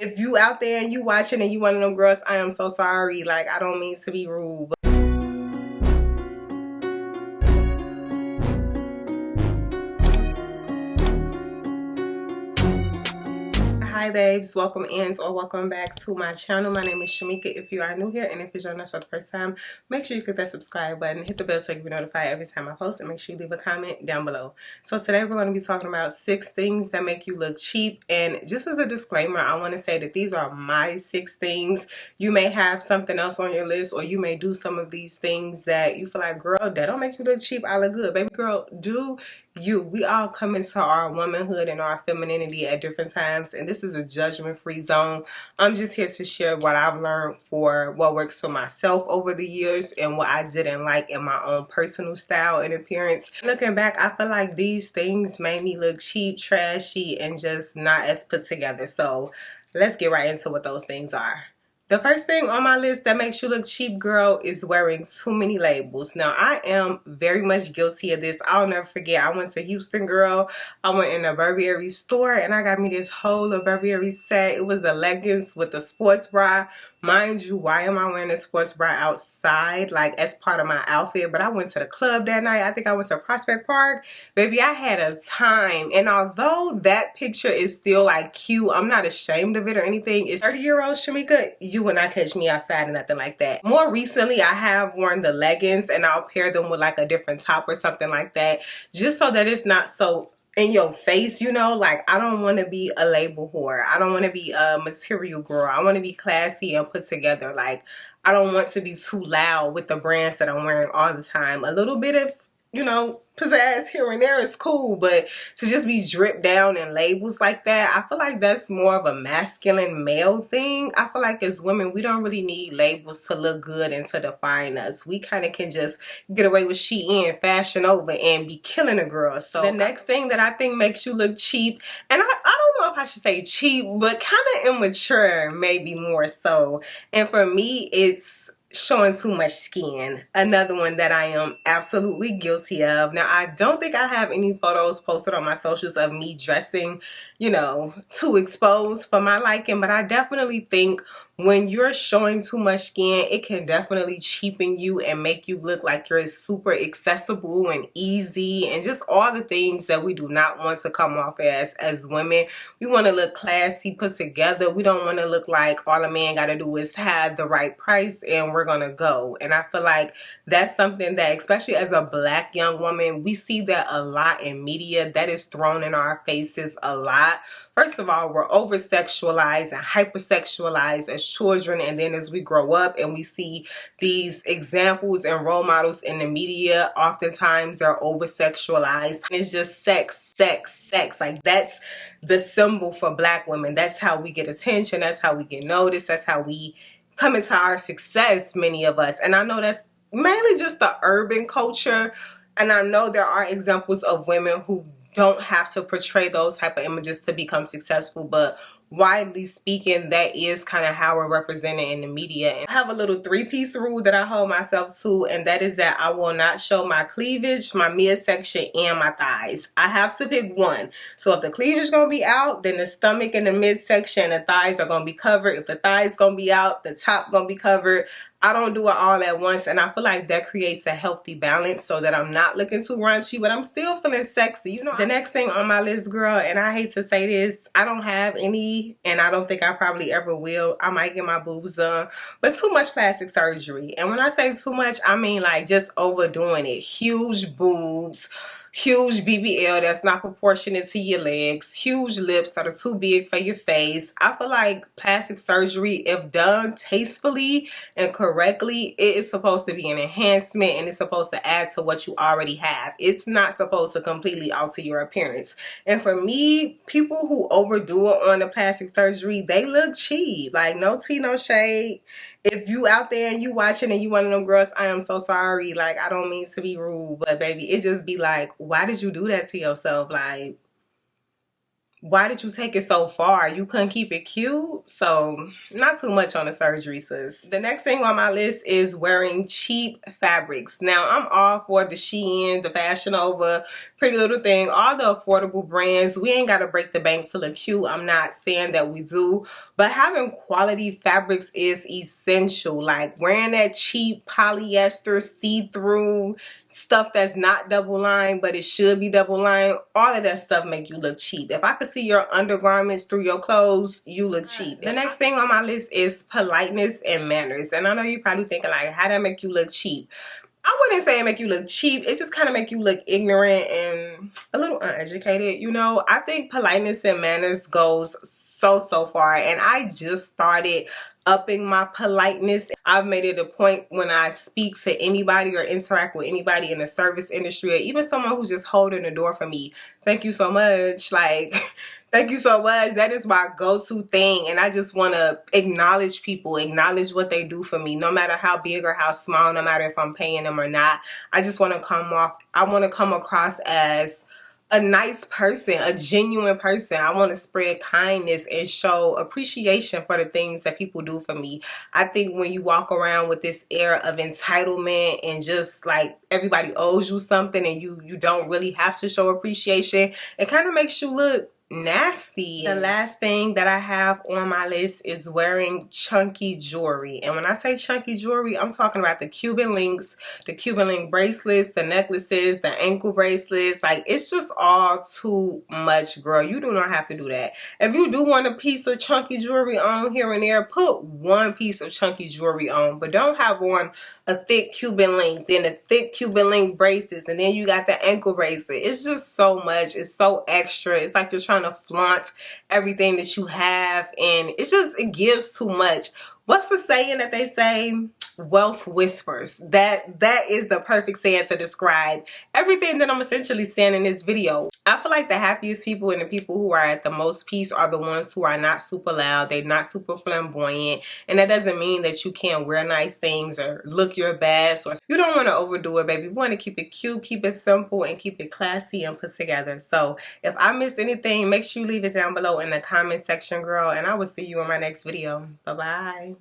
If you out there and you watching and you one of them girls, I am so sorry. Like, I don't mean to be rude, but hi babes, welcome in or welcome back to my channel. My name is Shamika if you are new here, and if you're joining us for the first time, make sure you click that subscribe button, hit the bell so you can be notified every time I post, and make sure you leave a comment down below. So today we're going to be talking about 6 things that make you look cheap, and just as a disclaimer, I want to say that these are my 6 things. You may have something else on your list, or you may do some of these things that you feel like, girl, that don't make you look cheap, I look good. Baby girl, do you. We all come into our womanhood and our femininity at different times, and this is a judgment-free zone. I'm just here to share what I've learned for what works for myself over the years and what I didn't like in my own personal style and appearance. Looking back, I feel like these things made me look cheap, trashy, and just not as put together. So let's get right into what those things are. The first thing on my list that makes you look cheap, girl, is wearing too many labels. Now, I am very much guilty of this. I'll never forget, I went to Houston, girl. I went in a Burberry store and I got me this whole Burberry set. It was the leggings with the sports bra. Mind you, why am I wearing a sports bra outside, like as part of my outfit? But I went to the club that night. I think I went to Prospect Park. Baby, I had a time. And although that picture is still like cute, I'm not ashamed of it or anything. It's 30-year-old Shamika. You will not catch me outside or nothing like that. More recently, I have worn the leggings and I'll pair them with like a different top or something like that, just so that it's not so in your face, you know. Like, I don't want to be a label whore. I don't want to be a material girl. I want to be classy and put together. Like, I don't want to be too loud with the brands that I'm wearing all the time. A little bit of, you know, pizzazz here and there is cool, but to just be dripped down in labels like that, I feel like that's more of a masculine male thing. I feel like as women, we don't really need labels to look good and to define us. We kind of can just get away with Shein, Fashion Over, and be killing a girl. So the next thing that I think makes you look cheap, and I don't know if I should say cheap, but kind of immature, maybe more so. And for me, it's showing too much skin. Another one that I am absolutely guilty of. Now, I don't think I have any photos posted on my socials of me dressing, you know, too exposed for my liking, but I definitely think when you're showing too much skin, it can definitely cheapen you and make you look like you're super accessible and easy and just all the things that we do not want to come off as women. We want to look classy, put together. We don't want to look like all a man got to do is have the right price and we're going to go. And I feel like that's something that, especially as a black young woman, we see that a lot in media. That is thrown in our faces a lot. First of all, we're over-sexualized and hypersexualized as children, and then as we grow up and we see these examples and role models in the media, oftentimes they're over-sexualized. It's just sex, sex, sex. Like, that's the symbol for black women. That's how we get attention. That's how we get noticed. That's how we come into our success, many of us. And I know that's mainly just the urban culture, and I know there are examples of women who don't have to portray those type of images to become successful, but widely speaking, that is kind of how we're represented in the media. And I have a little 3-piece rule that I hold myself to, and that is that I will not show my cleavage, my midsection, and my thighs. I have to pick one. So if the cleavage is going to be out, then the stomach and the midsection and the thighs are going to be covered. If the thighs going to be out, the top going to be covered. I don't do it all at once, and I feel like that creates a healthy balance so that I'm not looking too raunchy, but I'm still feeling sexy. You know, the next thing on my list, girl, and I hate to say this, I don't have any, and I don't think I probably ever will. I might get my boobs done, but too much plastic surgery. And when I say too much, I mean like just overdoing it. Huge boobs, huge BBL that's not proportionate to your legs, huge lips that are too big for your face. I feel like plastic surgery, if done tastefully and correctly, it is supposed to be an enhancement and it's supposed to add to what you already have. It's not supposed to completely alter your appearance. And for me, people who overdo it on the plastic surgery, they look cheap. Like, no tea, no shade. If you out there and you watching and you one of them girls, I am so sorry. Like, I don't mean to be rude, but baby, it just be like, why did you do that to yourself? Like, why did you take it so far? You couldn't keep it cute? So not too much on the surgery, sis. The next thing on my list is wearing cheap fabrics. Now, I'm all for the Shein, the Fashion Over, Pretty Little Thing, all the affordable brands. We ain't got to break the bank to look cute. I'm not saying that we do, but having quality fabrics is essential. Like wearing that cheap polyester see-through stuff that's not double lined but it should be double lined, all of that stuff make you look cheap. If I could see your undergarments through your clothes, you look cheap. The next thing on my list is politeness and manners. And I know you're probably thinking like, how that make you look cheap? I wouldn't say it make you look cheap. It just kind of make you look ignorant and a little uneducated. You know, I think politeness and manners goes so far, and I just started upping my politeness. I've made it a point when I speak to anybody or interact with anybody in the service industry, or even someone who's just holding the door for me. Thank you so much. Like, thank you so much. That is my go-to thing. And I just want to acknowledge people, acknowledge what they do for me, no matter how big or how small, no matter if I'm paying them or not. I just want to come across as a nice person, a genuine person. I want to spread kindness and show appreciation for the things that people do for me. I think when you walk around with this air of entitlement and just like everybody owes you something and you don't really have to show appreciation, it kind of makes you look nasty. The last thing that I have on my list is wearing chunky jewelry. And when I say chunky jewelry, I'm talking about the Cuban links, the Cuban link bracelets, the necklaces, the ankle bracelets. Like, it's just all too much, girl. You do not have to do that. If you do want a piece of chunky jewelry on here and there, put one piece of chunky jewelry on, but don't have on a thick Cuban link, then a thick Cuban link bracelets, and then you got the ankle bracelet. It's just so much. It's so extra. It's like you're trying to flaunt everything that you have, and it gives too much. What's the saying that they say? Wealth whispers. That is the perfect saying to describe everything that I'm essentially saying in this video. I feel like the happiest people and the people who are at the most peace are the ones who are not super loud, they're not super flamboyant, and that doesn't mean that you can't wear nice things or look your best, or you don't want to overdo it, baby. You want to keep it cute, keep it simple, and keep it classy and put together. So if I miss anything, make sure you leave it down below in the comment section, girl, and I will see you in my next video. Bye bye.